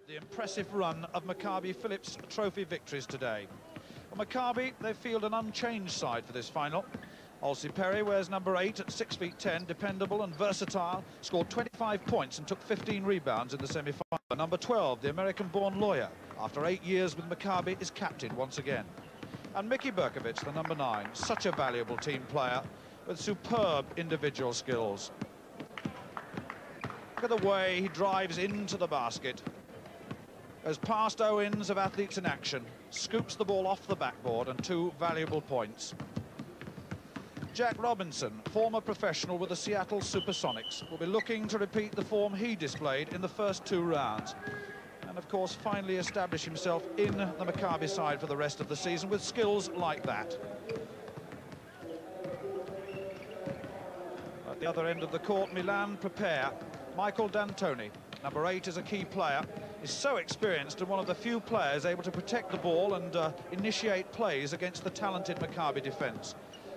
The impressive run of Maccabi Phillips trophy victories today. Well, Maccabi, they field an unchanged side for this final. Olsi Perry wears number 8 at 6'10", dependable and versatile, scored 25 points and took 15 rebounds in the semi-final. Number 12, the American-born lawyer, after 8 years with Maccabi, is captain once again. And Mickey Berkovich, the number 9, such a valuable team player with superb individual skills. Look at the way he drives into the basket. Goes past Owens of athletes in action, scoops the ball off the backboard, and 2 valuable points. Jack Robinson, former professional with the Seattle Supersonics, will be looking to repeat the form he displayed in the first 2 rounds. And of course, finally establish himself in the Maccabi side for the rest of the season with skills like that. At the other end of the court, Milan prepare. Michael D'Antoni, number 8, is a key player. Is so experienced and one of the few players able to protect the ball and initiate plays against the talented Maccabi defence.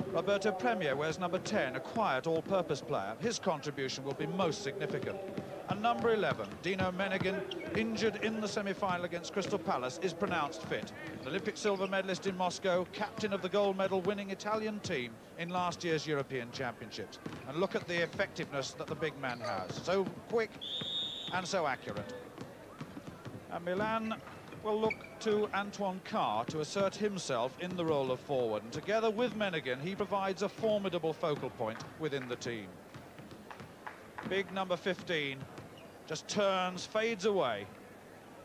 Roberto Premier wears number 10, a quiet all-purpose player. His contribution will be most significant. And number 11, Dino Menegan, injured in the semi-final against Crystal Palace, is pronounced fit. An Olympic silver medalist in Moscow, captain of the gold medal winning Italian team in last year's European Championships. And look at the effectiveness that the big man has. So quick and so accurate. And Milan will look to Antoine Carr to assert himself in the role of forward. And together with Menegan, he provides a formidable focal point within the team. Big number 15 just turns, fades away,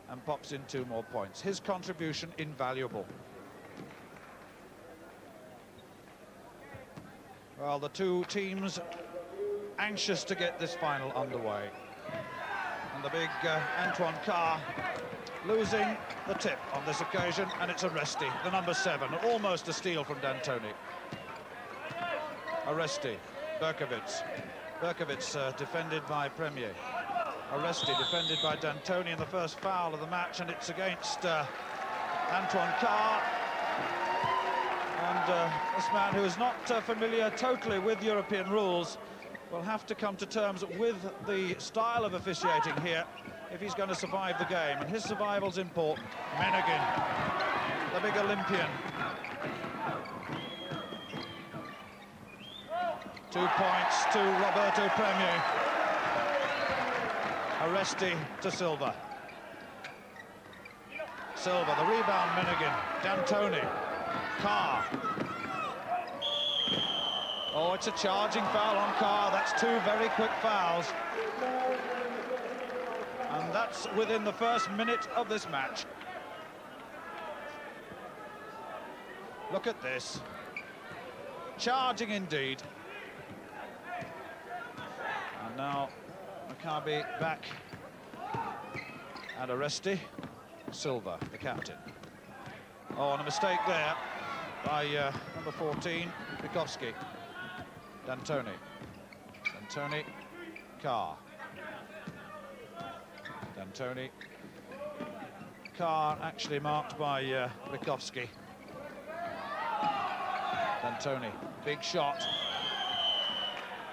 and pops in 2 more points. His contribution invaluable. Well, the 2 teams anxious to get this final underway. And the big Antoine Carr losing the tip on this occasion, and it's Aresti, the number 7, almost a steal from D'Antoni. Aresti, Berkovich. Berkovich defended by Premier. Aresti defended by D'Antoni in the first foul of the match, and it's against Antoine Carr. And this man, who is not familiar totally with European rules, will have to come to terms with the style of officiating here if he's going to survive the game, and his survival's important. Menegan, the big Olympian. 2 points to Roberto Premier. Aresti to Silva. Silva, the rebound, Menegan. D'Antoni. Carr. Oh, it's a charging foul on Carr. That's 2 very quick fouls. And that's within the first minute of this match. Look at this. Charging indeed. And now Maccabi back. And Aresti. Silva, the captain. Oh, and a mistake there by number 14, Bukowski. D'Antoni. D'Antoni. Carr. D'Antoni. Carr actually marked by Bukowski. D'Antoni. Big shot.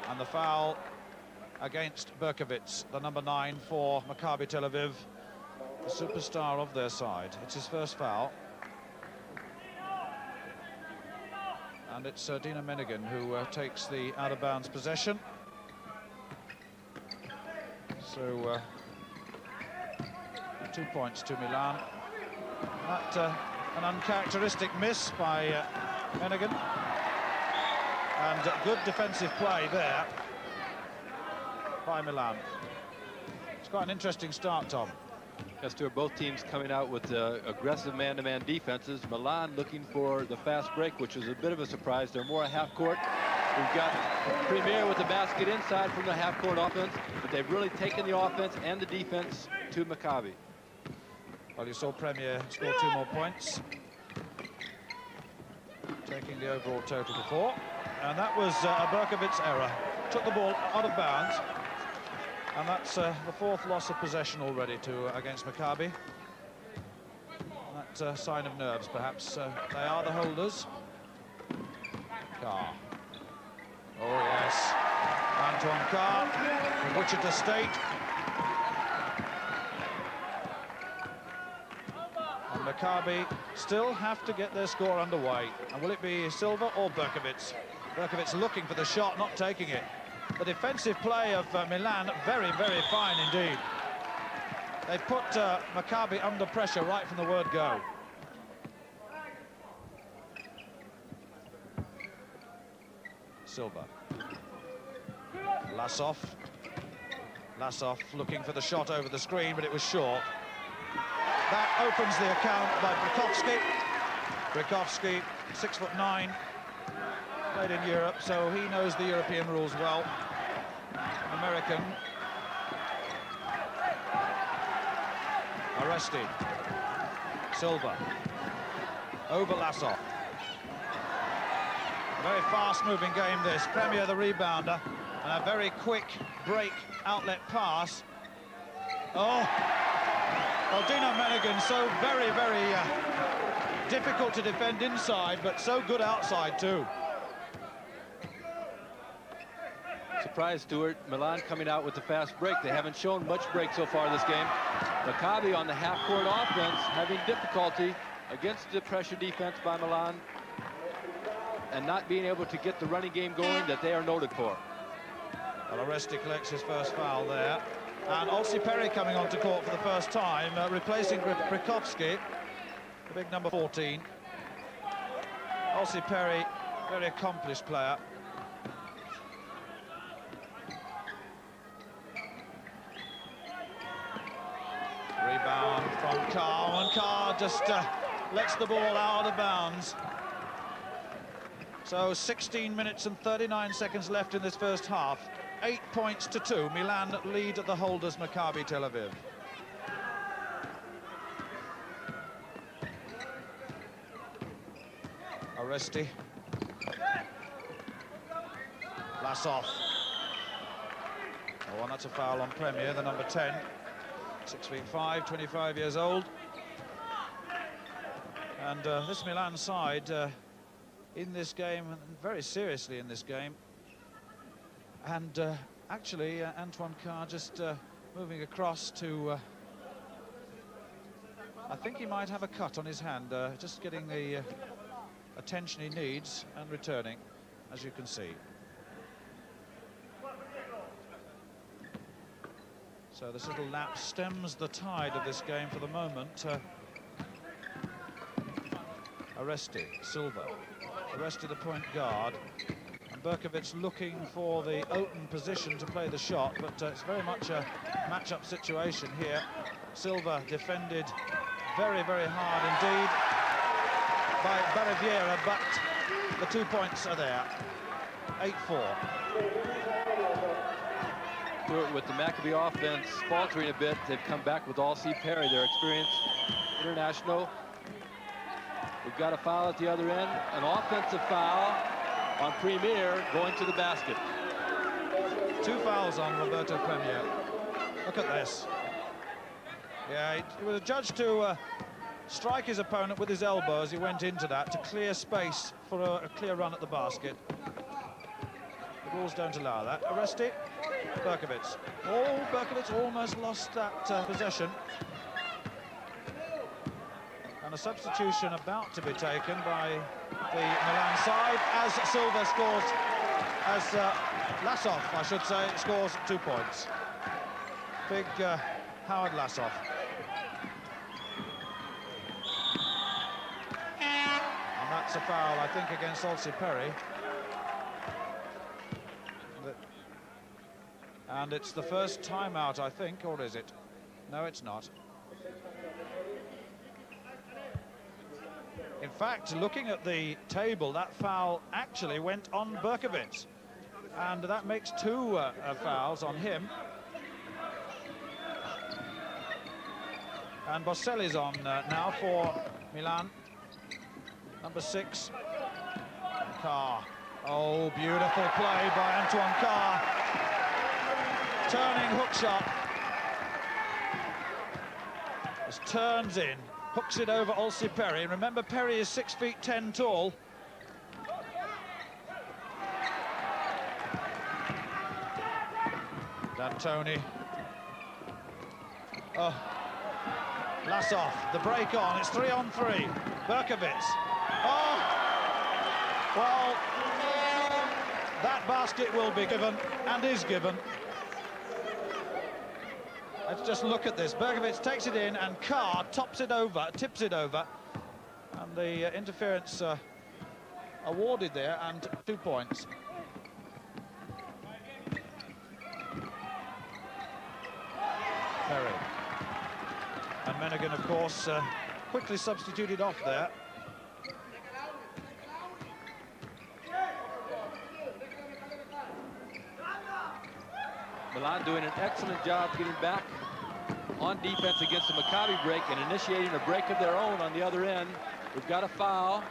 And the foul against Berkovich, the number 9 for Maccabi Tel Aviv, the superstar of their side. It's his first foul. And it's Dino Menegan who takes the out-of-bounds possession. So 2 points to Milan. That an uncharacteristic miss by Menegan. And good defensive play there by Milan. It's quite an interesting start, Tom. Yes, Stuart, both teams coming out with aggressive man-to-man defenses. Milan looking for the fast break, which was a bit of a surprise. They're more a half-court. We've got Premier with the basket inside from the half-court offense, but they've really taken the offense and the defense to Maccabi. Well, you saw Premier score 2 more points, taking the overall total to 4. And that was a Berkovich's error. Took the ball out of bounds. And that's the 4th loss of possession already against Maccabi. That sign of nerves, perhaps. They are the holders. Carr. Oh, yes. Antoine Carr from Wichita State. Maccabi still have to get their score underway. And will it be Silva or Berkovic? Berkovic looking for the shot, not taking it. The defensive play of Milan, very, very fine indeed. They put Maccabi under pressure right from the word go. Silva. Lasov looking for the shot over the screen, but it was short. That opens the account by Brikovsky. Brikovsky, 6'9", played in Europe, so he knows the European rules well. An American. Aresti. Silva. Over Lasov. Very fast-moving game, this. Premier, the rebounder, and a very quick break outlet pass. Oh! Well, Dino Menegan, so very, very difficult to defend inside, but so good outside, too. Surprise, Stuart. Milan coming out with the fast break. They haven't shown much break so far this game. Maccabi on the half-court offense having difficulty against the pressure defense by Milan and not being able to get the running game going that they are noted for. Well, Aresti collects his first foul there. And Olsi Perry coming onto court for the first time, replacing Brikovsky, the big number 14. Olsi Perry, very accomplished player. Rebound from Carr, and Carr just lets the ball out of bounds. So 16 minutes and 39 seconds left in this first half. 8 points to 2. Milan lead the holders, Maccabi Tel Aviv. Aresti. Lasov. Oh, and that's a foul on Premier, the number 10. 6'5", 25 years old. And this Milan side in this game, very seriously in this game. And actually, Antoine Carr just moving across to... I think he might have a cut on his hand, just getting the attention he needs and returning, as you can see. So this little lapse stems the tide of this game for the moment. Aresti, Silva. Aresti the point guard. And Berkovic looking for the open position to play the shot, but it's very much a match-up situation here. Silva defended very, very hard indeed by Barriviera, but the 2 points are there. 8-4. With the Maccabi offense faltering a bit, they've come back with Olsi Perry, their experienced international. We've got a foul at the other end, an offensive foul on Premier going to the basket. 2 fouls on Roberto Premier. Look at this. Yeah, he was adjudged to strike his opponent with his elbow as he went into that to clear space for a clear run at the basket. The rules don't allow that. Aresti, Berkovic. Oh, Berkovic almost lost that possession. And a substitution about to be taken by the Milan side as Silva scores, as Lasov, I should say, scores 2 points. Big Howard Lasov. And that's a foul, I think, against Olsi Perry. And it's the first timeout, I think, or is it? No, it's not. In fact, looking at the table, that foul actually went on Berkovic. And that makes 2 fouls on him. And Boselli's on now for Milan. Number 6. Carr. Oh, beautiful play by Antoine Carr. Turning hook shot. Just turns in, hooks it over Olsi Perry. And remember, Perry is 6'10" tall. D'Antoni. Oh, Lasov, the break on, it's 3-on-3. Berkovits. Oh! Well, that basket will be given, and is given. Let's just look at this. Berkovits takes it in, and Carr tips it over. And the interference awarded there, and 2 points. Perry. And Menegan, of course, quickly substituted off there. Milan doing an excellent job getting back on defense against the Maccabi break and initiating a break of their own on the other end. We've got a foul.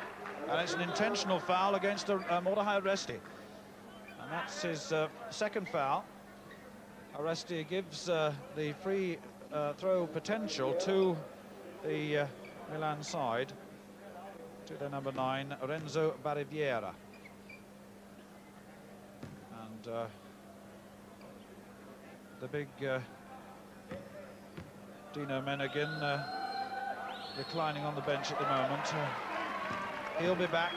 And it's an intentional foul against Mordechai Aresti. And that's his second foul. Aresti gives the free throw potential to the Milan side, to their number 9, Renzo Barriviera. And the big Dino Menegan reclining on the bench at the moment. He'll be back.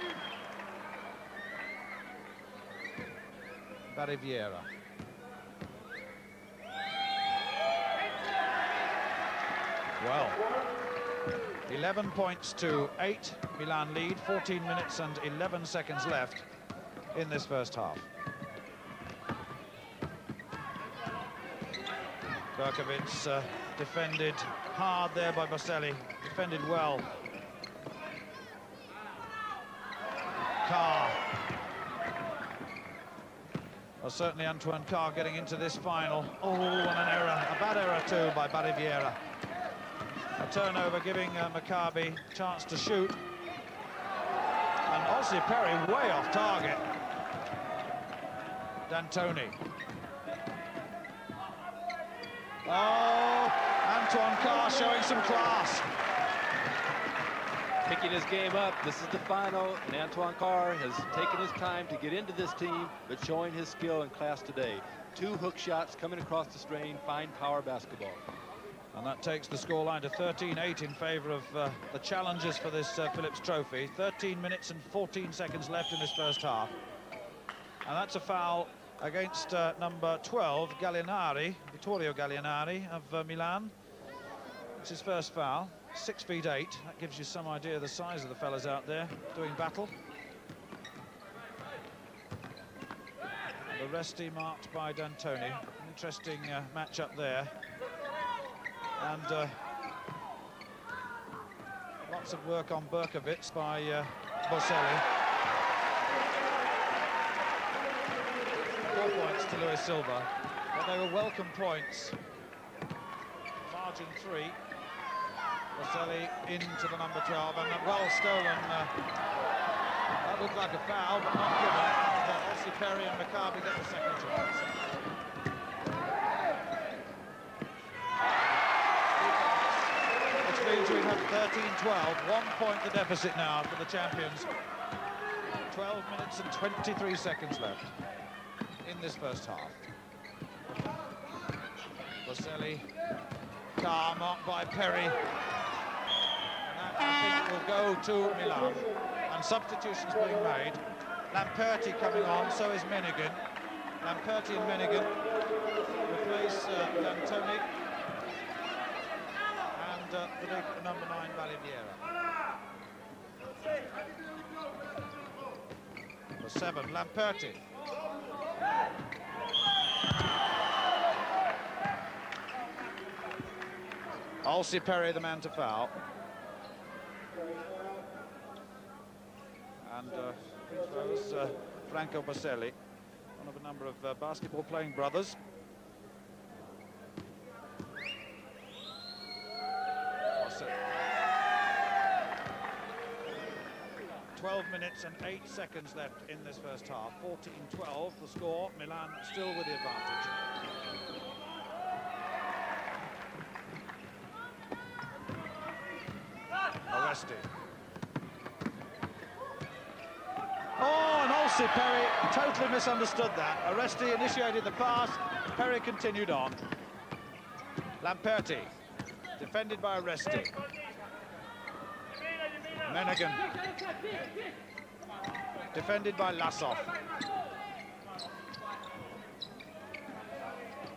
Barriviera. Well, 11 points to 8. Milan lead, 14 minutes and 11 seconds left in this first half. Berkovits defended hard there by Boselli, defended well. Carr. Well, certainly Antoine Carr getting into this final. Oh, and an error, a bad error too by Barriviera. A turnover giving Maccabi a chance to shoot. And Ossie Perry way off target. D'Antoni. Oh, Antoine Carr showing some class. Picking his game up. This is the final, and Antoine Carr has taken his time to get into this team, but showing his skill and class today. 2 hook shots coming across the strain, fine power basketball. And that takes the scoreline to 13-8 in favour of the challengers for this Phillips Trophy. 13 minutes and 14 seconds left in this first half. And that's a foul against number 12, Gallinari, Vittorio Gallinari of Milan. It's his first foul. 6'8". That gives you some idea of the size of the fellas out there doing battle. The Aresti marked by D'Antoni. Interesting match-up there. And lots of work on Berkovits by Boselli. 4 points to Luis Silva, but they were welcome points. Margin 3. Boselli into the number 12, and well stolen. That looked like a foul, but not given. Ossie Perry and Maccabi get the second chance. Which means we have 13-12, 1 point the deficit now for the champions. 12 minutes and 23 seconds left in this first half. Boselli, Carr marked by Perry. And that, I think, will go to Milan. And substitutions being made. Lamperti coming on, so is Menegan. Lamperti and Menegan replace D'Antoni and the big number 9, Barriviera. For 7, Lamperti. Ossie Perry, the man to foul. And free throws, Franco Boselli, one of a number of basketball-playing brothers. Boselli. 12 minutes and 8 seconds left in this first half. 14-12 the score. Milan still with the advantage. Aresti. Oh, and Ossie Perry totally misunderstood that. Aresti initiated the pass. Perry continued on. Lamperti. Defended by Resti. Menegan. Defended by Lasov.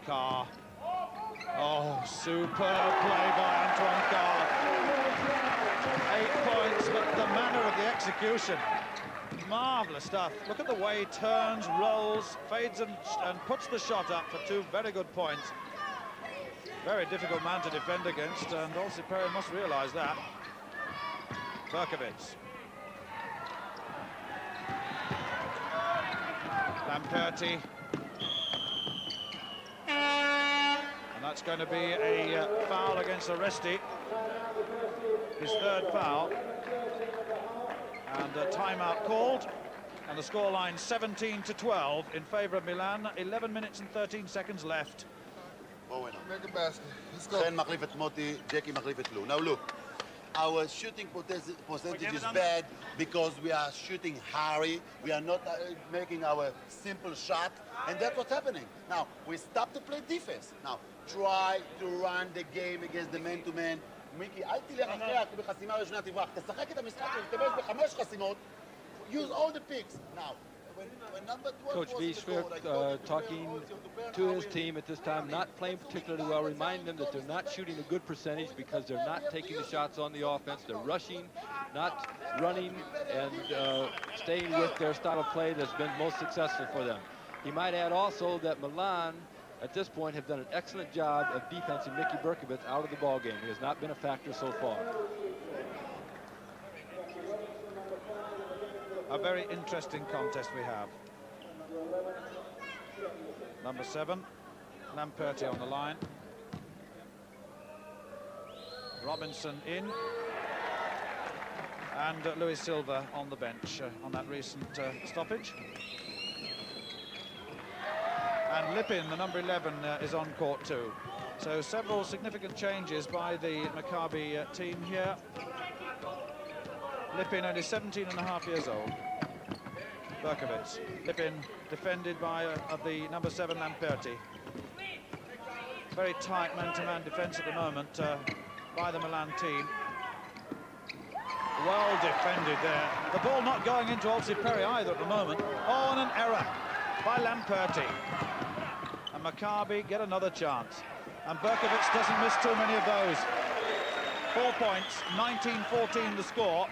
Carr. Oh, superb play by Antoine Carr. 8 points, but the manner of the execution, marvellous stuff. Look at the way he turns, rolls, fades and puts the shot up for 2 very good points. Very difficult man to defend against, and also Perry must realise that. Berkovits. Lamperti. And that's going to be a foul against Resti. His 3rd foul. And a timeout called. And the scoreline 17-12 in favour of Milan. 11 minutes and 13 seconds left. Make a basket. Let's go. Sen מחליף את מוטי, ג'קי מחליף את לו. Now look, our shooting percentage is bad because we are shooting hurry. We are not making our simple shot, and that's what's happening. Now, we stop to play defense. Now, try to run the game against the man-to-man. מיקי, אל תלך אחריה בחסימה ראשונה תברח. תשחק את המשחק ותבש ב5 חסימות. Use all the picks. Now, when number 12 Coach Wiesfeld talking to his team at this time, not playing particularly well, reminding them that they're not shooting a good percentage because they're not taking the shots on the offense. They're rushing, not running, and staying with their style of play that's been most successful for them. He might add also that Milan, at this point, have done an excellent job of defensing Mickey Berkovits out of the ballgame. He has not been a factor so far. A very interesting contest we have. Number 7, Lamperti on the line. Robinson in. And Luis Silva on the bench on that recent stoppage. And Lipin, the number 11, is on court too. So several significant changes by the Maccabi team here. Lipin only 17 and a half years old. Berkovits. Lipin defended by the number 7 Lamperti. Very tight man-to-man defence at the moment by the Milan team. Well defended there. The ball not going into Olsi Perry either at the moment. Oh, and an error by Lamperti. And Maccabi get another chance. And Berkovits doesn't miss too many of those. 4 points, 19-14 the score.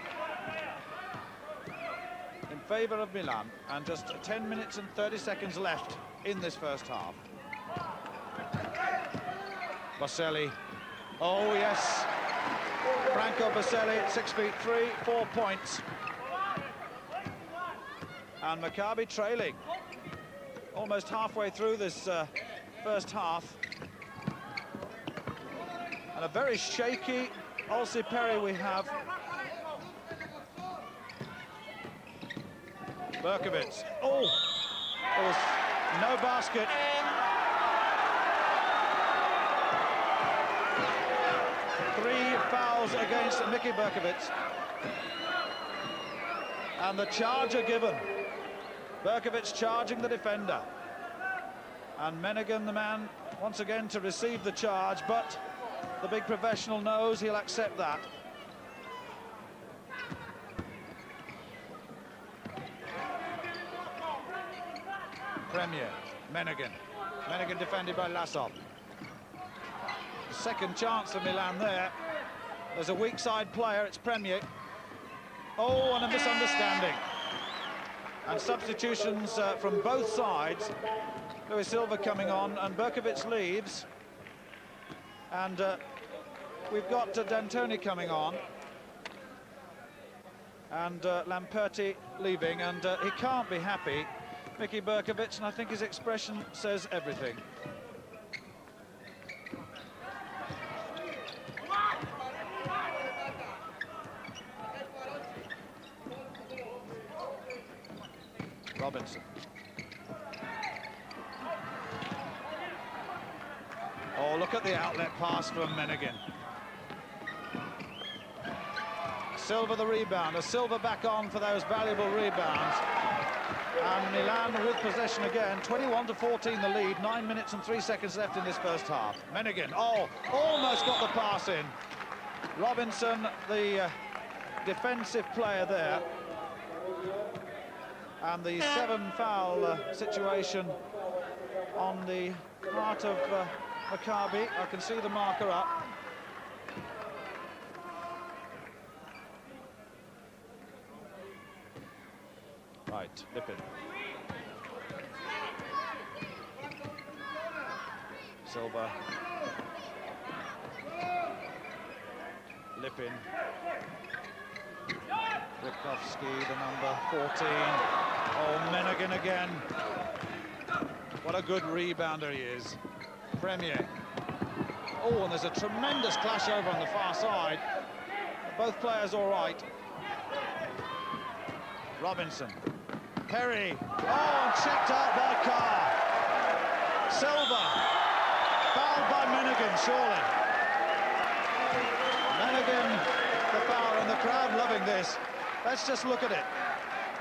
In favour of Milan, and just 10 minutes and 30 seconds left in this first half. Boselli. Oh, yes. Franco Boselli, 6'3", 4 points. And Maccabi trailing. Almost halfway through this first half. And a very shaky Olsi Perry we have. Berkovits. Oh, there was no basket. Three fouls against Mickey Berkovits. And the charge are given. Berkovits charging the defender. And Menegan, the man, once again to receive the charge, but the big professional knows he'll accept that. Premier, Menegan. Menegan defended by Lasov. Second chance for Milan there. There's a weak side player, it's Premier. Oh, and a misunderstanding. And substitutions from both sides. Luis Silva coming on, and Berkovits leaves. And we've got D'Antoni coming on. And Lamperti leaving, and he can't be happy. Mickey Berkovits, and I think his expression says everything. Robinson. Oh, look at the outlet pass from Menegan. Silva the rebounder. Silva back on for those valuable rebounds. And Milan with possession again, 21-14 the lead, 9 minutes and 3 seconds left in this first half. Menegan, oh, almost got the pass in. Robinson, the defensive player there. And the 7-foul situation on the part of Maccabi. I can see the marker up. Right, Lippin. Silva. Lippin. Brikovsky, the number 14. Oh, Menegan again. What a good rebounder he is. Premier. Oh, and there's a tremendous clash over on the far side. Both players all right. Robinson. Perry. Oh, and checked out by Carr. Silva. Fouled by Menegan, surely. Menegan, the foul, and the crowd loving this. Let's just look at it.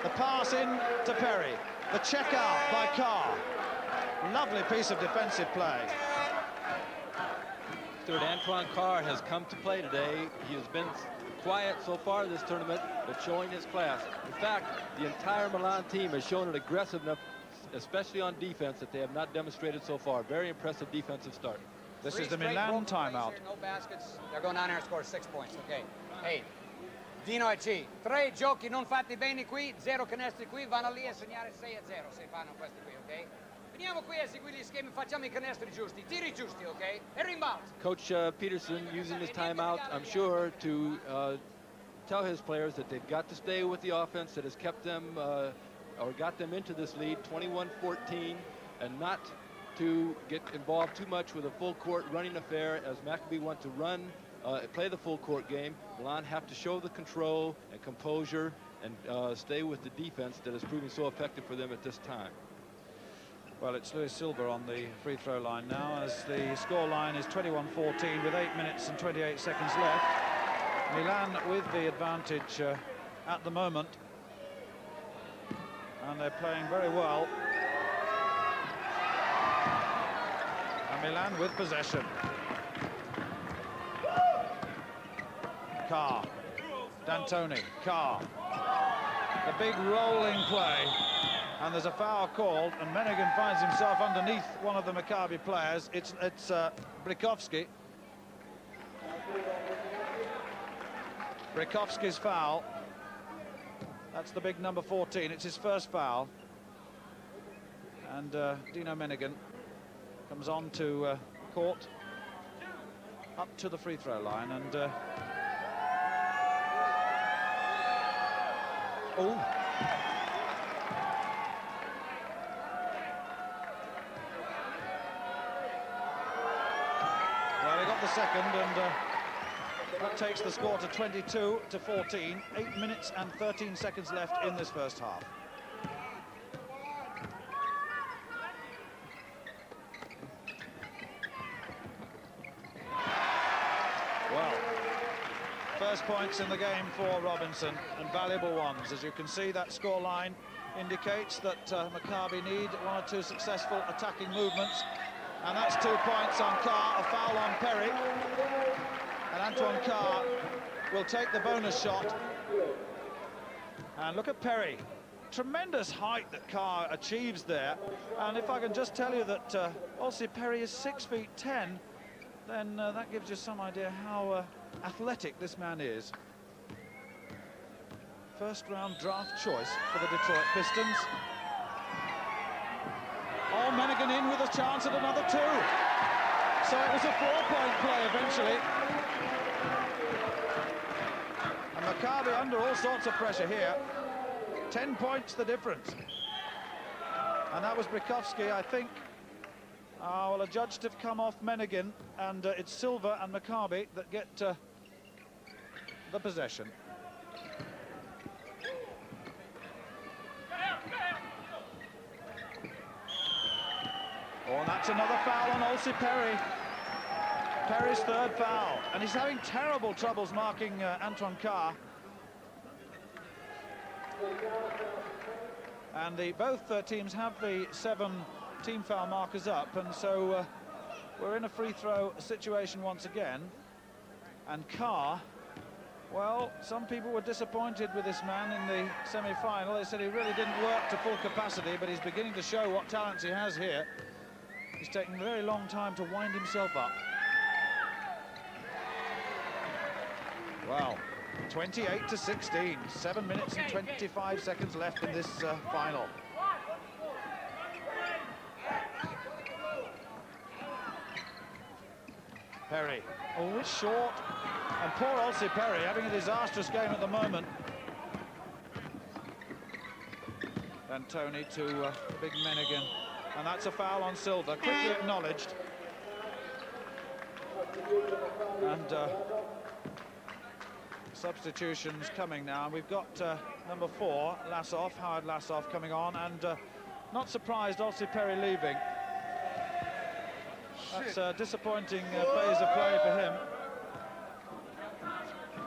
The pass in to Perry. The check out by Carr. Lovely piece of defensive play. Stuart, Antoine Carr has come to play today. He has been quiet so far this tournament, but showing his class. In fact, the entire Milan team has shown an aggressiveness, especially on defense, that they have not demonstrated so far. Very impressive defensive start. This is the Milan timeout. No baskets. They're going down there and score 6 points. Okay. Hey, Dino e C. 3 giochi non fatti bene qui, 0 canestri qui, vanno lì a segnare 6-0 se fanno questi qui, ok? Veniamo qui a seguire gli schemi, facciamo I canestri giusti, tiri giusti, ok? E rimbalzi. Coach Peterson using his timeout, I'm sure, to tell his players that they've got to stay with the offense that has kept them or got them into this lead, 21-14, and not to get involved too much with a full court running affair as Maccabi want to run, play the full court game. Milan have to show the control and composure and stay with the defense that is proving so effective for them at this time. Well, it's Luis Silva on the free throw line now as the score line is 21-14 with 8 minutes and 28 seconds left. Milan with the advantage at the moment, and they're playing very well. And Milan with possession. Carr, D'Antoni, Carr. The big rolling play, and there's a foul called, and Menegan finds himself underneath one of the Maccabi players. It's Brikovsky. Brikovsky's foul. That's the big number 14. It's his first foul. And Dino Menegan comes on to court, up to the free throw line, and oh. Well, he got the second, and that takes the score to 22-14. 8 minutes and 13 seconds left in this first half. Well, first points in the game for Robinson, and valuable ones. As you can see, that score line indicates that Maccabi need 1 or 2 successful attacking movements, and that's 2 points on Carr, a foul on Perry. And Antoine Carr will take the bonus shot. And look at Perry. Tremendous height that Carr achieves there. And if I can just tell you that Olsi Perry is 6'10", then that gives you some idea how athletic this man is. First round draft choice for the Detroit Pistons. Oh, Menegan in with a chance at another 2. So it was a 4-point play eventually. And Maccabi under all sorts of pressure here. 10 points the difference. And that was Brikovsky, I think. Well, adjudged to have come off Menegan, and it's Silva and Maccabi that get the possession. Oh, and that's another foul on Olsi Perry. Perry's 3rd foul, and he's having terrible troubles marking Antoine Carr. And both teams have the 7 team foul markers up, and so we're in a free throw situation once again. And Carr, well, some people were disappointed with this man in the semi-final. They said he really didn't work to full capacity, but he's beginning to show what talents he has here. He's taken a very long time to wind himself up. Wow, 28-16, 7 minutes and 25 seconds left in this final. Perry, oh, it's short. And poor Olsi Perry having a disastrous game at the moment. And Tony to big Menigan. And that's a foul on Silva, quickly acknowledged. And substitutions coming now. And we've got number 4, Lassoff, Howard Lassoff coming on. And not surprised, Olsi Perry leaving. That's a disappointing phase of play for him.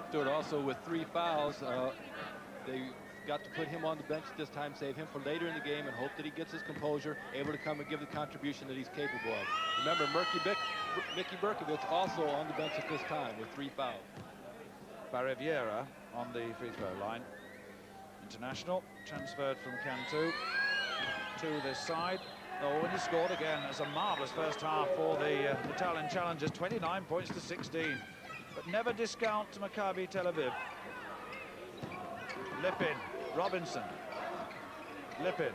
Stewart also with 3 fouls. They got to put him on the bench this time, save him for later in the game, and hope that he gets his composure, able to come and give the contribution that he's capable of. Remember, Mickey Berkovich also on the bench at this time with 3 fouls. Barriviera on the free throw line. International, transferred from Cantu to this side. Oh, and he scored again. It's a marvellous first half for the Italian challengers, 29 points to 16. But never discount Maccabi Tel Aviv. Lippin, Robinson. Lippin.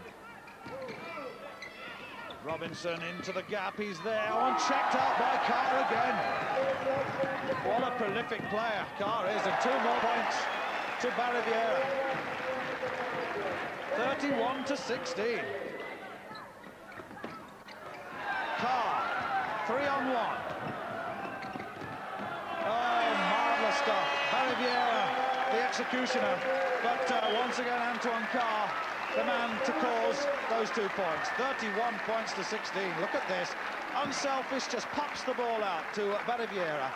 Robinson into the gap, he's there. Oh, and checked out by Carr again. What a prolific player Carr is, and 2 more points to Barriviera. 31-16. Carr, 3-on-1. Oh, marvellous stuff. Barriviera, the executioner. But once again, Antoine Carr, the man to cause those 2 points. 31 points to 16. Look at this. Unselfish, just pops the ball out to Barriviera.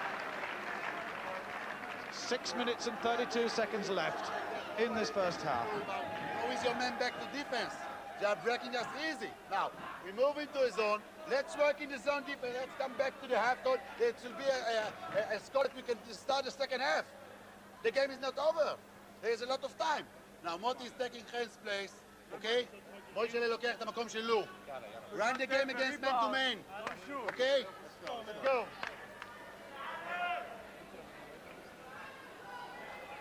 6 minutes and 32 seconds left in this first half. How is your man back to defense? They are breaking us easy. Now, we move into a zone. Let's work in the zone defense. Let's come back to the half court. It will be a score that we can start the second half. The game is not over. There is a lot of time. Now, Moti is taking Khan's place, okay? Moishele לוקח את המקום של לו. Run the game against man to man. Okay? Let's go.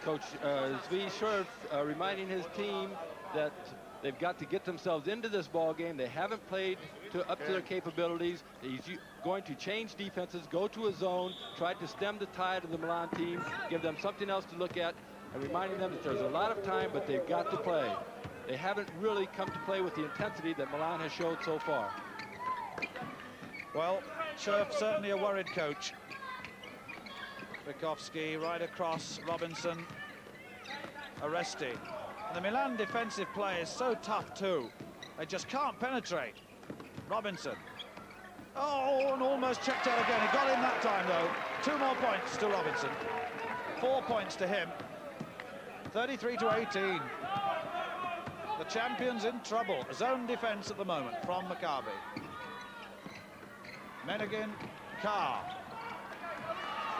Coach Zvi Scherf reminding his team that they've got to get themselves into this ball game. They haven't played up to their capabilities. He's going to change defenses, go to a zone, try to stem the tide of the Milan team, give them something else to look at, and reminding them that there's a lot of time, but they've got to play. They haven't really come to play with the intensity that Milan has showed so far. Well, Scherf certainly a worried coach. Vikovsky right across, Robinson, Aresti. And the Milan defensive play is so tough too. They just can't penetrate. Robinson. Oh, and almost checked out again. He got in that time though. 2 more points to Robinson. 4 points to him. 33-18. The champions in trouble. Zone defense at the moment from Maccabi. Menigan, Carr.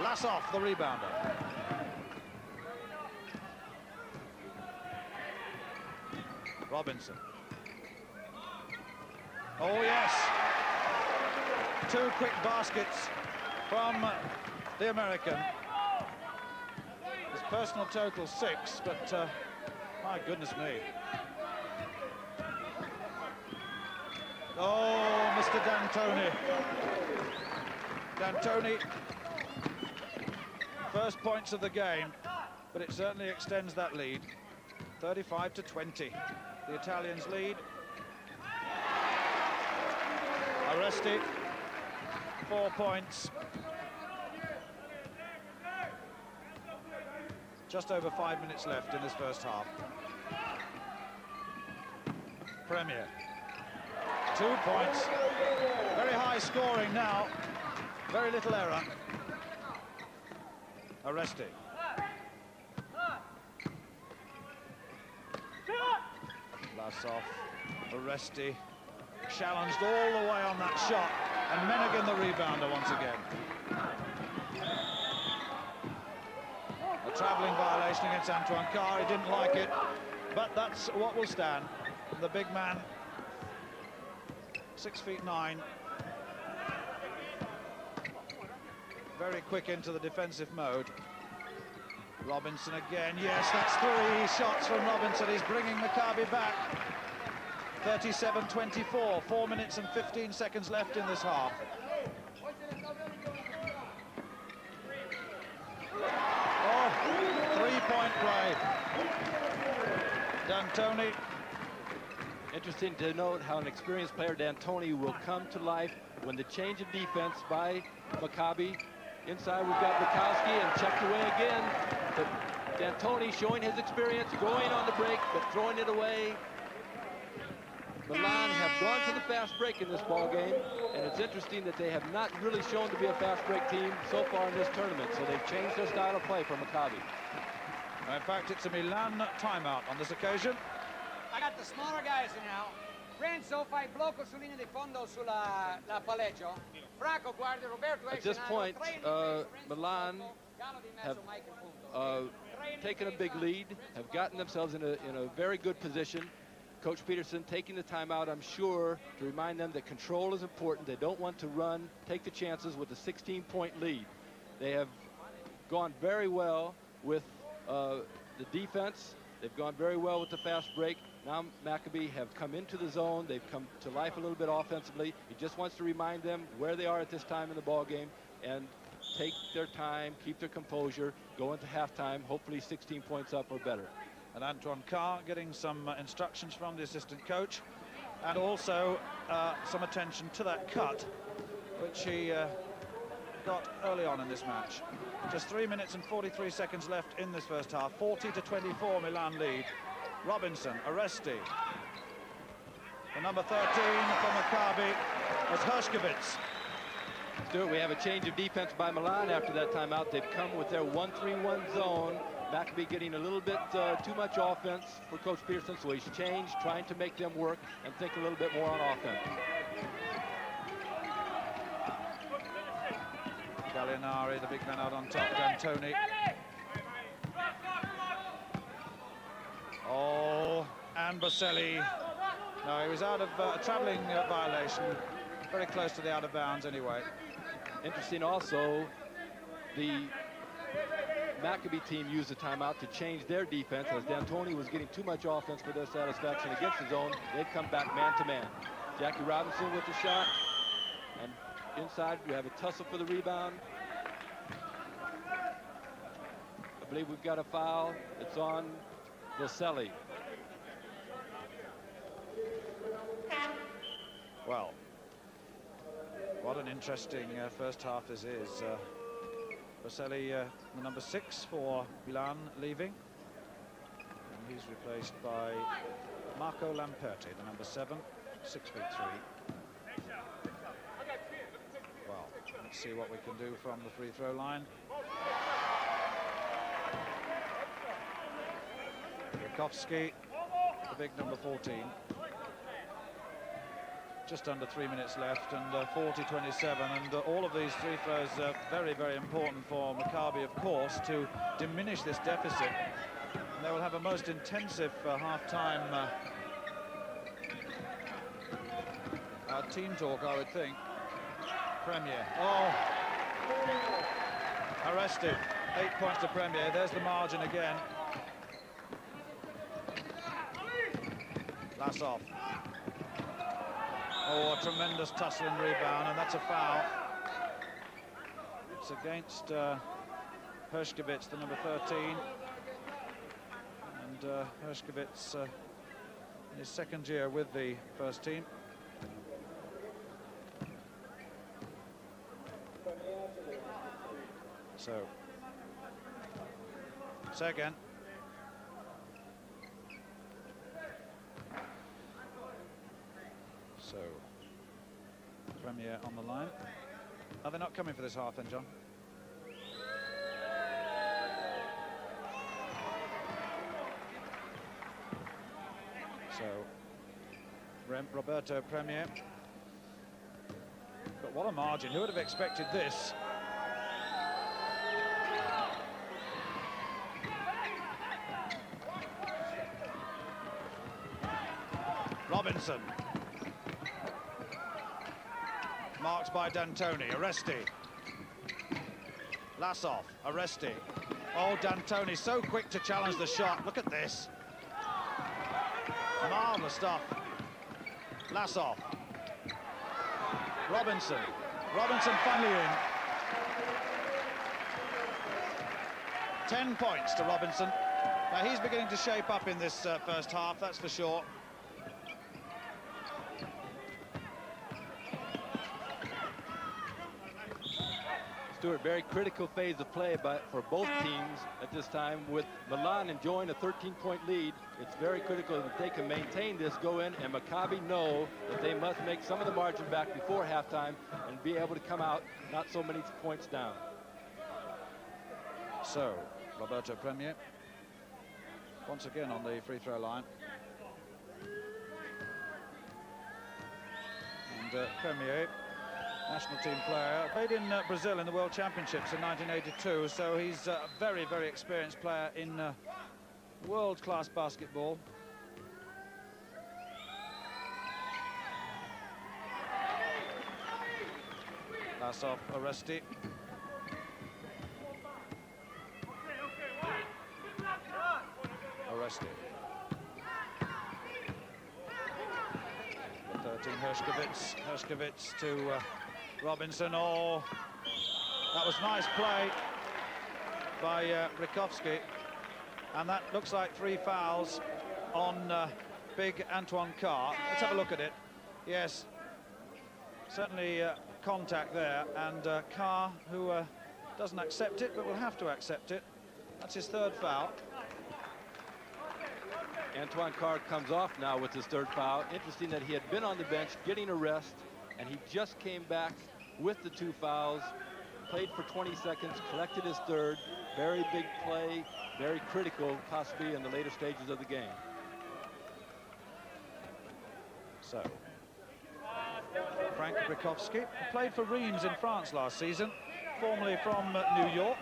Lassoff, the rebounder. Robinson. Oh, yes. 2 quick baskets from the American. His personal total 6, but my goodness me. Oh, Mr. D'Antoni. D'Antoni, first points of the game, but it certainly extends that lead. 35-20. The Italians lead. Aresti, 4 points. Just over 5 minutes left in this first half. Premier. 2 points. Very high scoring now. Very little error. Aresti. Vlasov, Oresti, challenged all the way on that shot, and Menegan the rebounder once again. A travelling violation against Antoine Carr. He didn't like it, but that's what will stand. The big man, 6'9", very quick into the defensive mode. Robinson again, yes, that's 3 shots from Robinson. He's bringing Maccabi back. 37-24, 4 minutes and 15 seconds left in this half. Oh, 3-point play. D'Antoni. Interesting to note how an experienced player, D'Antoni, will come to life when the change of defense by Maccabi. Inside we've got Bukowski, and checked away again. But D'Antoni showing his experience, going on the break, but throwing it away. Milan have gone to the fast break in this ball game, and it's interesting that they have not really shown to be a fast break team so far in this tournament. So they've changed their style of play for Maccabi. In fact, it's a Milan timeout on this occasion. I got the smaller guys now. Renzo fa il blocco su linea di fondo sulla palleggio. Franco guarda Roberto. At this point, Milan have taken a big lead, have gotten themselves in a very good position. Coach Peterson taking the timeout, I'm sure, to remind them that control is important. They don't want to run, take the chances with a 16-point lead. They have gone very well with the defense. They've gone very well with the fast break. Now Maccabi have come into the zone. They've come to life a little bit offensively. He just wants to remind them where they are at this time in the ball game and take their time, keep their composure, go into halftime, hopefully 16 points up or better. And Antoine Carr getting some instructions from the assistant coach, and also some attention to that cut, which he got early on in this match. Just 3 minutes and 43 seconds left in this first half. 40-24 Milan lead. Robinson, Oresti. The number 13 for Maccabi was Hershkovitz. Stuart, we have a change of defense by Milan after that timeout. They've come with their 1-3-1 zone. Maccabi getting a little bit too much offense for Coach Peterson, so he's changed, trying to make them work and think a little bit more on offense. Gallinari, the big man out on top, D'Antoni. Oh, and Boselli. No, he was out of a travelling violation, very close to the out of bounds anyway. Interesting also, the Maccabi team used the timeout to change their defense as D'Antoni was getting too much offense for their satisfaction against the zone. They've come back man-to-man. Jackie Robinson with the shot, and inside we have a tussle for the rebound. I believe we've got a foul. It's on Boselli. Well, what an interesting first half this is. Boselli, the number 6 for Milan, leaving. And he's replaced by Marco Lamperti, the number 7, 6'3". Well, let's see what we can do from the free throw line. Rakowski, the big number 14. Just under 3 minutes left, and 40-27, and all of these free throws are very, very important for Maccabi, of course, to diminish this deficit. And they will have a most intensive half-time team talk, I would think. Premier. Oh, arrested. 8 points to Premier. There's the margin again. Vlasov. Oh, a tremendous tussle and rebound, and that's a foul. It's against Hershkovitz, the number 13. And Hershkovitz in his second year with the first team. So, second. So, Premier on the line. Are they not coming for this half then, John? So, Roberto Premier. But what a margin. Who would have expected this? Robinson. Marked by D'Antoni. Aresti. Lassoff. Aresti. Oh, D'Antoni so quick to challenge the shot. Look at this. Marvellous stuff. Lassoff. Robinson. Robinson finally in. 10 points to Robinson. Now he's beginning to shape up in this first half, that's for sure. Stuart, very critical phase of play for both teams at this time, with Milan enjoying a 13-point lead. It's very critical that they can maintain this, go in, and Maccabi know that they must make some of the margin back before halftime and be able to come out not so many points down. So, Roberto Premier, once again on the free throw line. And Premier, national team player, played in Brazil in the World Championships in 1982, so he's a very, very experienced player in world-class basketball. Lassoff, Aresti. Aresti. 13, Hershkovitz to Robinson. Oh, that was nice play by Brikovsky, and that looks like 3 fouls on big Antoine Carr. Let's have a look at it. Yes, certainly contact there, and Carr, who doesn't accept it but will have to accept it. That's his 3rd foul. Antoine Carr comes off now with his 3rd foul. Interesting that he had been on the bench getting a rest, and he just came back with the 2 fouls, played for 20 seconds, collected his 3rd. Very big play, very critical, possibly in the later stages of the game. So, Frank Brikovsky played for Reims in France last season, formerly from New York,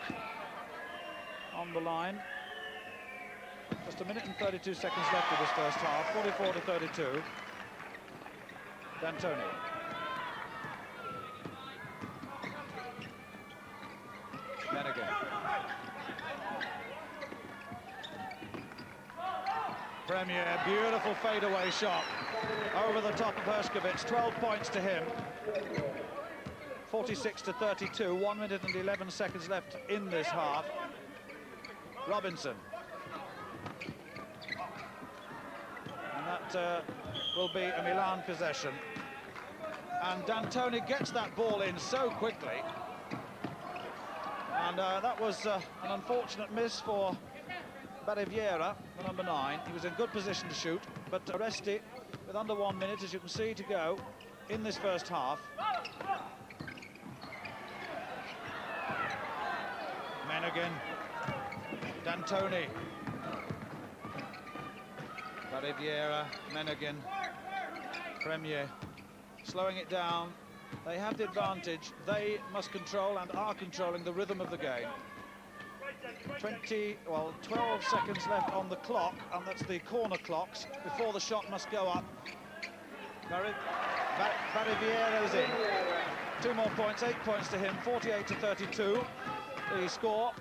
on the line. Just 1 minute and 32 seconds left of this first half, 44 to 32. D'Antoni. Then again. Premier, beautiful fadeaway shot over the top of Hershkovitz. 12 points to him. 46 to 32. 1 minute and 11 seconds left in this half. Robinson. And that will be a Milan possession. And D'Antoni gets that ball in so quickly. And that was an unfortunate miss for Barriviera, the number 9. He was in good position to shoot, but Aresti, with under 1 minute, as you can see, to go in this first half. Menegan, D'Antoni, Barriviera, Menegan, Premier, slowing it down. They have the advantage. They must control and are controlling the rhythm of the game. 12 seconds left on the clock, and that's the corner clocks, before the shot must go up. Barriviera's in. 2 more points, 8 points to him, 48 to 32. The score,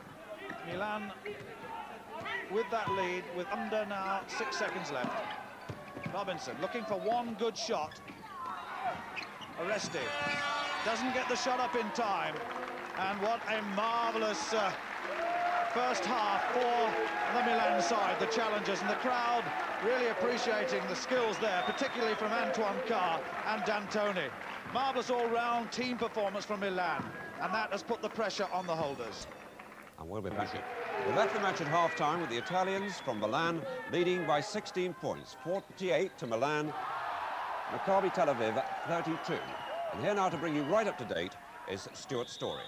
Milan with that lead, with under now 6 seconds left. Robinson looking for 1 good shot. Aresti doesn't get the shot up in time, and what a marvellous first half for the Milan side, the challengers, and the crowd really appreciating the skills there, particularly from Antoine Carr and D'Antoni. Marvellous all-round team performance from Milan, and that has put the pressure on the holders. And we'll be back. We left the match at half-time with the Italians from Milan leading by 16 points, 48 to Milan, Maccabi Tel Aviv 32. And here now to bring you right up to date is Stuart Story.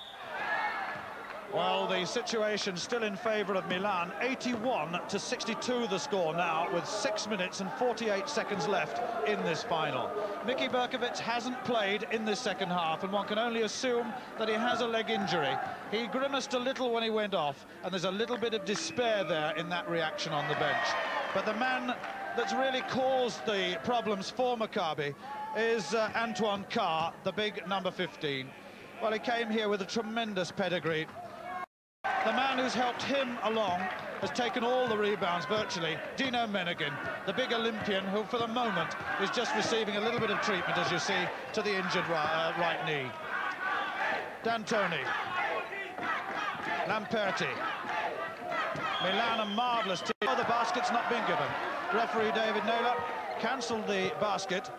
Well, the situation still in favour of Milan. 81-62 the score now, with 6 minutes and 48 seconds left in this final. Miki Berkovic hasn't played in this second half, and one can only assume that he has a leg injury. He grimaced a little when he went off, and there's a little bit of despair there in that reaction on the bench. But the man that's really caused the problems for Maccabi is Antoine Carr, the big number 15. Well, he came here with a tremendous pedigree. The man who's helped him along has taken all the rebounds virtually. Dino Menegan, the big Olympian, who for the moment is just receiving a little bit of treatment, as you see, to the injured right knee. D'Antoni, Lamperti, Milan, a marvellous team. Oh, the basket's not been given. Referee David Naylor cancelled the basket,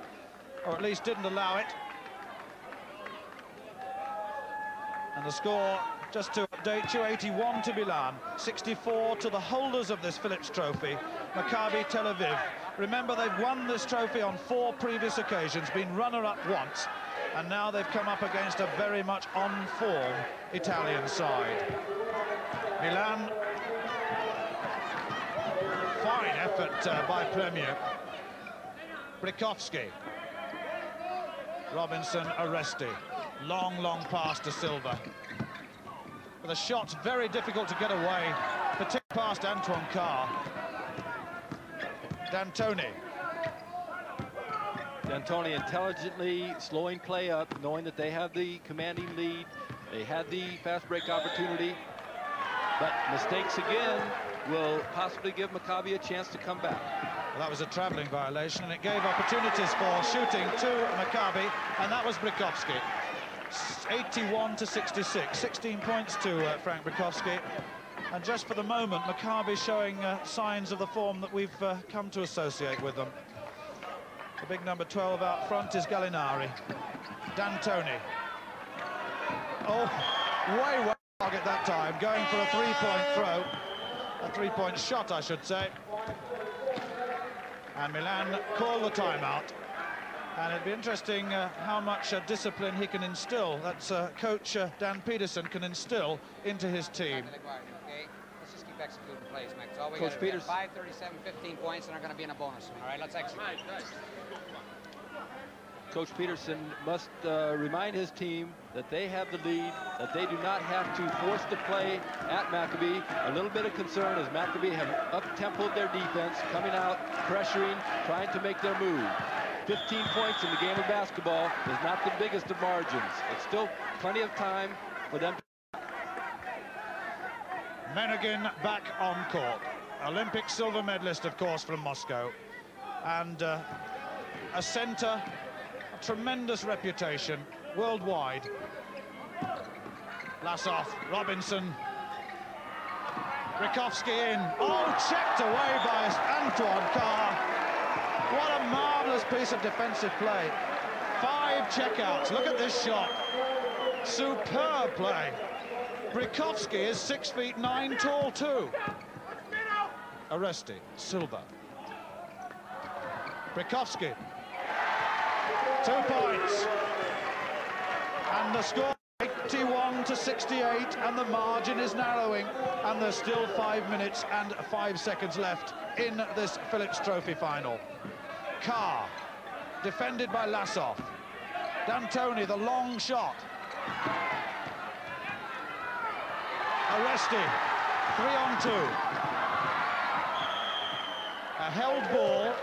or at least didn't allow it. And the score, just to update you, 81 to Milan, 64 to the holders of this Phillips trophy, Maccabi Tel Aviv. Remember, they've won this trophy on 4 previous occasions, been runner-up once, and now they've come up against a very much on-form Italian side. Milan, fine effort by Premier. Brikovsky, Robinson, Aresti. Long pass to Silva. But the shot's very difficult to get away, particularly past Antoine Carr. D'Antoni. D'Antoni intelligently slowing play up, knowing that they have the commanding lead. They had the fast break opportunity. But mistakes again will possibly give Maccabi a chance to come back. Well, that was a travelling violation, and it gave opportunities for shooting to Maccabi, and that was Brikovsky. 81-66, 16 points to Frank Brikovsky. And just for the moment, Maccabi showing signs of the form that we've come to associate with them. The big number 12 out front is Gallinari. D'Antoni. Oh, way target that time, going for a three-point throw. A three-point shot, I should say. And Milan call the timeout. And it'd be interesting how much discipline he can instill. That's coach Dan Peterson can instill into his team. Okay, let's just keep executing plays, Max. All we Coach got Peters. 5, 37, 15 points, and are going to be in a bonus. All right, let's execute. Coach Peterson must remind his team that they have the lead, that they do not have to force the play at Maccabi. A little bit of concern as Maccabi have up-tempoed their defense, coming out, pressuring, trying to make their move. 15 points in the game of basketball is not the biggest of margins. It's still plenty of time for them to... Menegan back on court. Olympic silver medalist, of course, from Moscow. And a centre, a tremendous reputation worldwide. Lassoff, Robinson. Brikovsky in. Oh, checked away by Antoine Carr. What a marvellous piece of defensive play. 5 checkouts. Look at this shot. Superb play. Brikovsky is 6 feet 9 tall too. Aresti, Silva. Brikovsky. 2 points. And the score 81-68, and the margin is narrowing, and there's still 5 minutes and 5 seconds left in this Phillips Trophy final. Carr, defended by Lassoff. D'Antoni, the long shot. Aresti, 3-on-2. A held ball.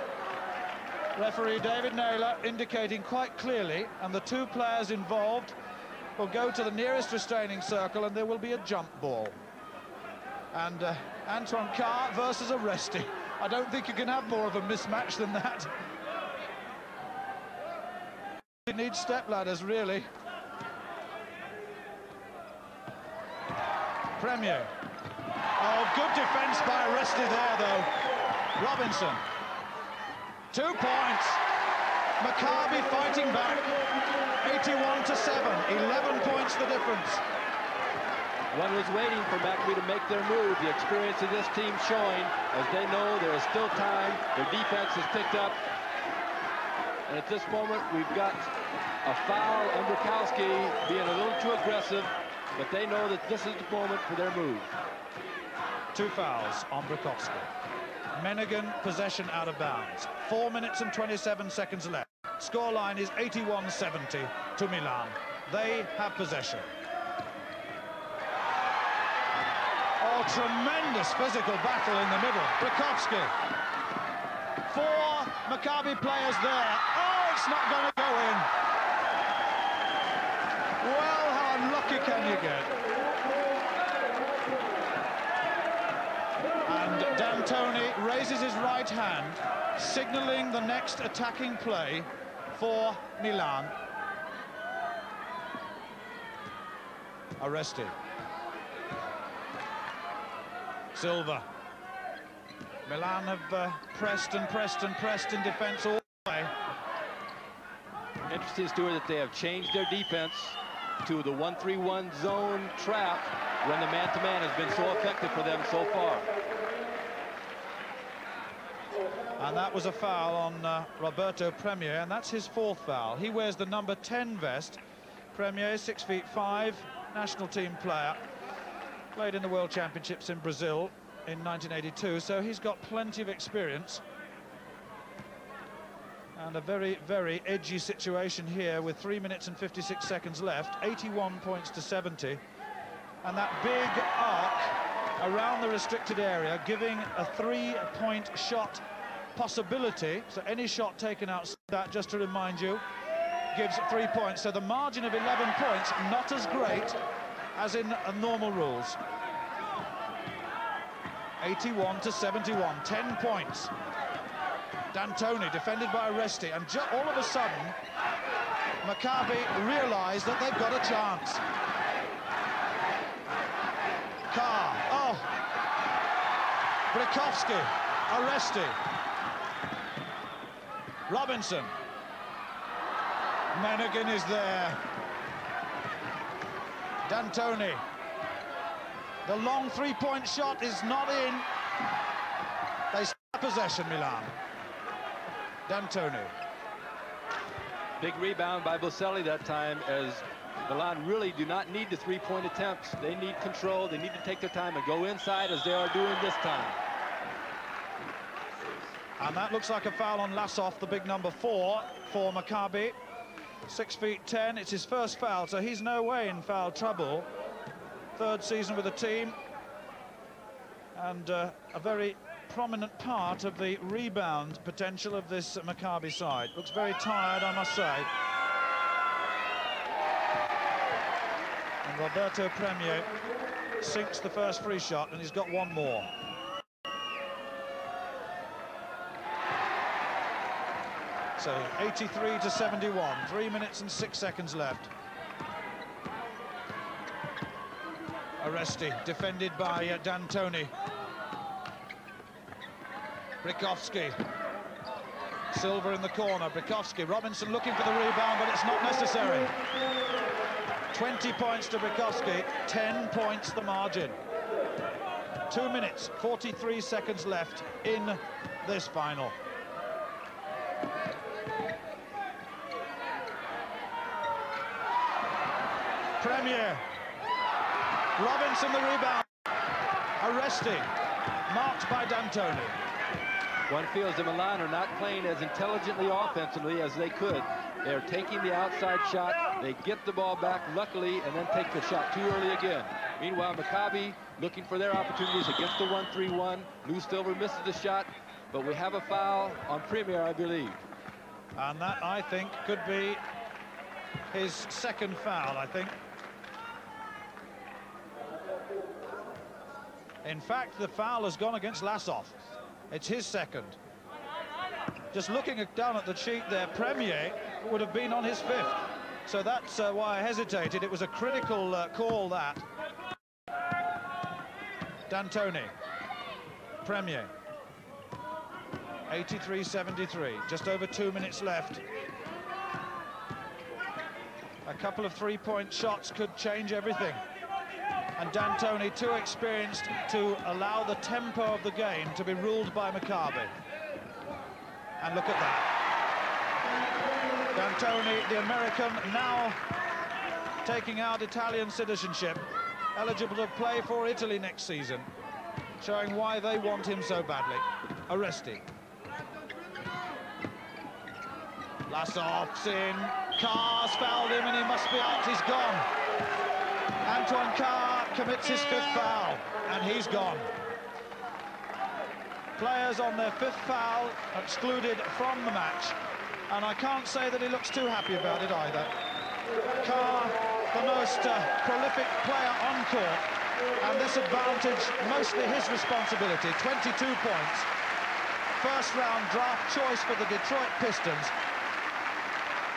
Referee David Naylor indicating quite clearly, and the 2 players involved will go to the nearest restraining circle, and there will be a jump ball. And Antoine Carr versus Aresti. I don't think you can have more of a mismatch than that. He needs stepladders, really. Premier. Oh, good defense by Aresti there, though. Robinson. 2 points. Maccabi fighting back. 81-7. 11 points the difference. One was waiting for Maccabi to make their move. The experience of this team showing, as they know there is still time. Their defense is picked up. And at this moment, we've got a foul on Brikovsky being a little too aggressive. but they know that this is the moment for their move. 2 fouls on Brakowski. Menegan, possession out of bounds. 4 minutes and 27 seconds left. Scoreline is 81-70 to Milan. They have possession. Oh, tremendous physical battle in the middle. Brakowski. 4 Maccabi players there. Oh, it's not going to go in. Well, how unlucky can you get? And D'Antoni raises his right hand, signalling the next attacking play for Milan. Arresti. Silva. Milan have pressed and pressed and pressed in defence all the way. Interesting, Stuart, that they have changed their defense to the 1-3-1 zone trap when the man-to-man has been so effective for them so far. And that was a foul on Roberto Premier, and that's his 4th foul. He wears the number 10 vest. Premier, 6'5", national team player. Played in the World Championships in Brazil in 1982, so he's got plenty of experience. And a very, very edgy situation here with 3 minutes and 56 seconds left, 81 points to 70. And that big arc around the restricted area, giving a 3-point shot possibility. So any shot taken outside that, just to remind you, gives 3 points. So the margin of 11 points, not as great as in normal rules. 81-71, 10 points. D'Antoni defended by Arresti, and all of a sudden Maccabi realise that they've got a chance. Carr, oh, Brakowski, Arresti, Robinson, Menegan is there, D'Antoni. The long 3-point shot is not in. They start possession, Milan. D'Antoni. Big rebound by Boselli that time, as Milan really do not need the 3-point attempts. They need control. They need to take their time and go inside, as they are doing this time. And that looks like a foul on Lasov, the big number 4 for Maccabi. 6'10". It's his first foul, so he's no way in foul trouble. 3rd season with the team, and a very prominent part of the rebound potential of this Maccabi side. Looks very tired, I must say. And Roberto Premier sinks the first free shot, and he's got one more. So 83-71, 3 minutes and 6 seconds left. Arresti, defended by D'Antoni. Brakowski. Silva in the corner. Brakowski. Robinson looking for the rebound, but it's not necessary. 20 points to Brakowski, 10 points the margin. 2 minutes, 43 seconds left in this final. Premier. Robinson the rebound. Arresti. Marked by D'Antoni. One feels that Milan are not playing as intelligently offensively as they could. They're taking the outside shot. They get the ball back, luckily, and then take the shot too early again. Meanwhile, Maccabi looking for their opportunities against the 1-3-1. Lou Silver misses the shot, but we have a foul on Premier, I believe. And that, I think, could be his 2nd foul, I think. In fact, the foul has gone against Lasov. It's his 2nd. Just looking down at the sheet there, Premier would have been on his 5th. So that's why I hesitated. It was a critical call, that. D'Antoni. Premier. 83-73. Just over 2 minutes left. A couple of 3-point shots could change everything. And D'Antoni too experienced to allow the tempo of the game to be ruled by Maccabi. And look at that. D'Antoni, the American, now taking out Italian citizenship, eligible to play for Italy next season, showing why they want him so badly. Arresti. Lassoff's in. Carr's fouled him and he must be out. He's gone. Antoine Carr commits his 5th foul and he's gone. Players on their 5th foul excluded from the match, and I can't say that he looks too happy about it either. Carr, the most prolific player on court, and this advantage mostly his responsibility. 22 points. First round draft choice for the Detroit Pistons.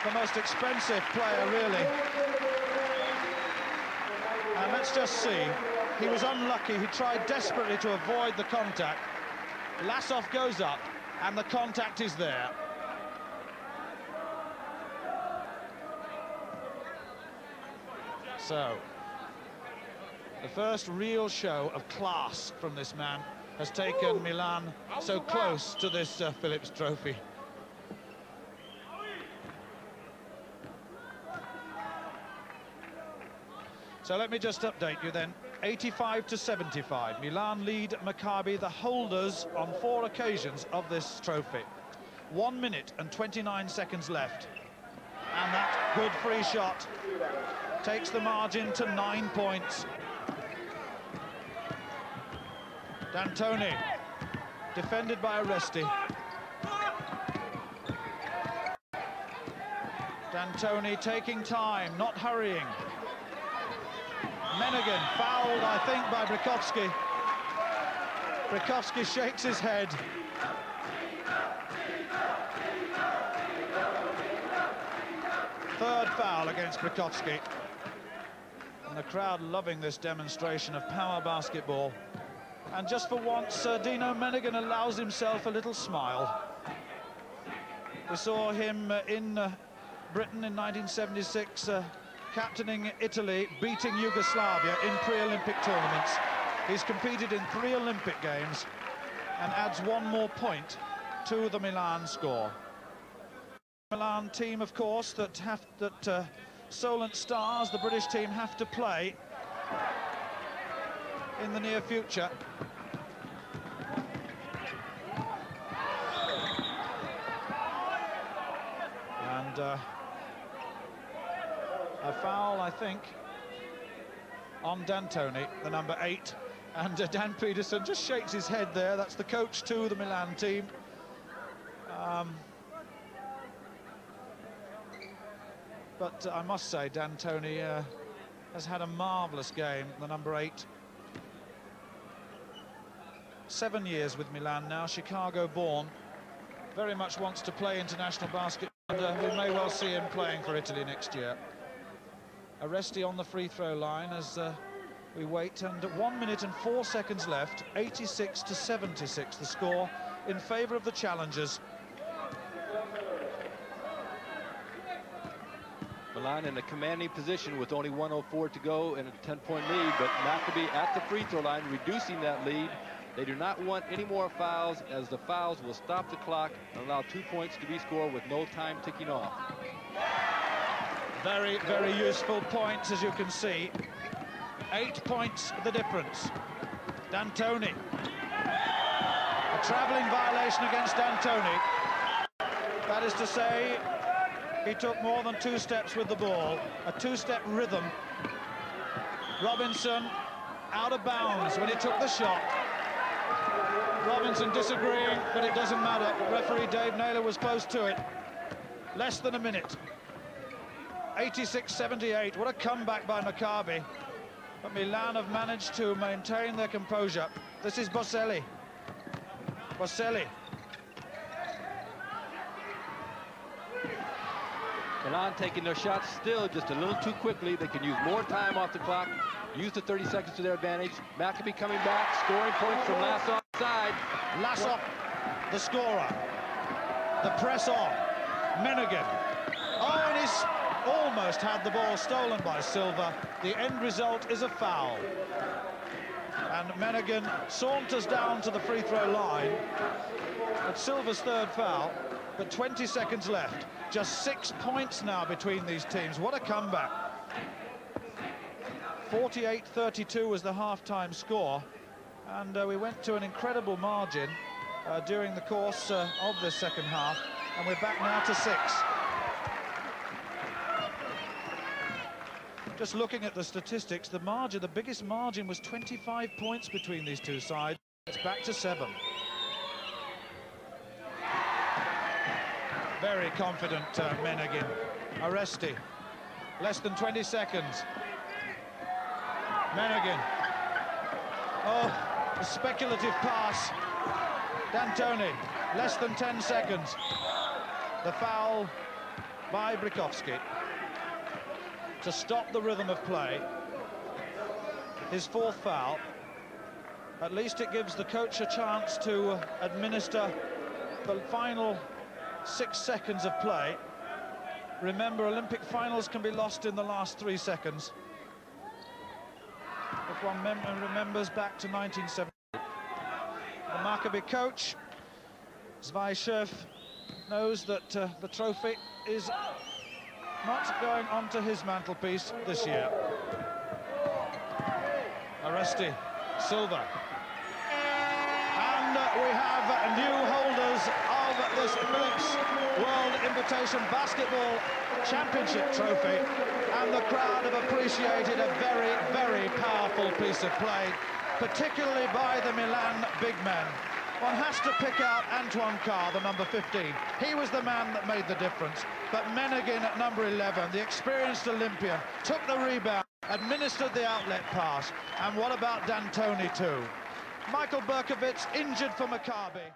The most expensive player, really. And let's just see. He was unlucky. He tried desperately to avoid the contact. Lassoff goes up, and the contact is there. So, the first real show of class from this man has taken Milan so close to this Phillips trophy. So let me just update you then. 85-75. Milan lead Maccabi, the holders, on 4 occasions of this trophy. 1 minute and 29 seconds left. And that good free shot takes the margin to 9 points. D'Antoni, defended by Arresti. D'Antoni taking time, not hurrying. Menegan fouled, I think, by Brikowski. Brikowski shakes his head. Third foul against Brikowski. And the crowd loving this demonstration of power basketball. And just for once, Dino Menegan allows himself a little smile. We saw him in Britain in 1976, captaining Italy, beating Yugoslavia in pre-Olympic tournaments. He's competed in 3 Olympic games and adds 1 more point to the Milan score. Milan team, of course, that Solent Stars, the British team, have to play in the near future. And a foul, I think, on D'Antoni, the number 8, and Dan Peterson just shakes his head there. That's the coach to the Milan team. But I must say, D'Antoni has had a marvellous game, the number 8. 7 years with Milan now, Chicago-born. Very much wants to play international basketball, and we may well see him playing for Italy next year. Arresti on the free throw line as we wait, and 1 minute and 4 seconds left. 86-76 the score in favour of the challengers. Milan in a commanding position with only 1:04 to go and a 10-point lead, but Maccabi at the free throw line, reducing that lead. They do not want any more fouls, as the fouls will stop the clock and allow 2 points to be scored with no time ticking off. Very, very useful points, as you can see. 8 points the difference. D'Antoni. A travelling violation against D'Antoni. That is to say, he took more than 2 steps with the ball. A 2-step rhythm. Robinson out of bounds when he took the shot. Robinson disagreeing, but it doesn't matter. Referee Dave Naylor was close to it. Less than a minute. 86-78, what a comeback by Maccabi. But Milan have managed to maintain their composure. This is Boselli. Boselli. Milan taking their shots still just a little too quickly. They can use more time off the clock, use the 30 seconds to their advantage. Maccabi coming back, scoring points from Lassoff's side. Lassoff, the scorer. The press on. Menegan. Oh, and he's almost had the ball stolen by Silva. The end result is a foul. And Menegan saunters down to the free throw line. It's Silva's 3rd foul, but 20 seconds left. Just 6 points now between these teams. What a comeback. 48-32 was the half-time score, and we went to an incredible margin during the course of the second half, and we're back now to 6. Just looking at the statistics, the margin, the biggest margin was 25 points between these two sides. It's back to 7. Very confident Menegin. Aresti, less than 20 seconds. Menegin. Oh, a speculative pass. D'Antoni, less than 10 seconds. The foul by Brikovsky to stop the rhythm of play. His 4th foul. At least it gives the coach a chance to administer the final 6 seconds of play. Remember, Olympic finals can be lost in the last 3 seconds. If one remembers back to 1970. The Maccabi coach, Zvaishev, knows that the trophy is not going onto his mantelpiece this year. Aresti, Silva. And we have new holders of this Phillips World Invitation Basketball Championship trophy, and the crowd have appreciated a very, very powerful piece of play, particularly by the Milan big men. One has to pick out Antoine Carr, the number 15. He was the man that made the difference. But Menegin at number 11, the experienced Olympian, took the rebound, administered the outlet pass. And what about D'Antoni too? Michael Berkovits injured for Maccabi.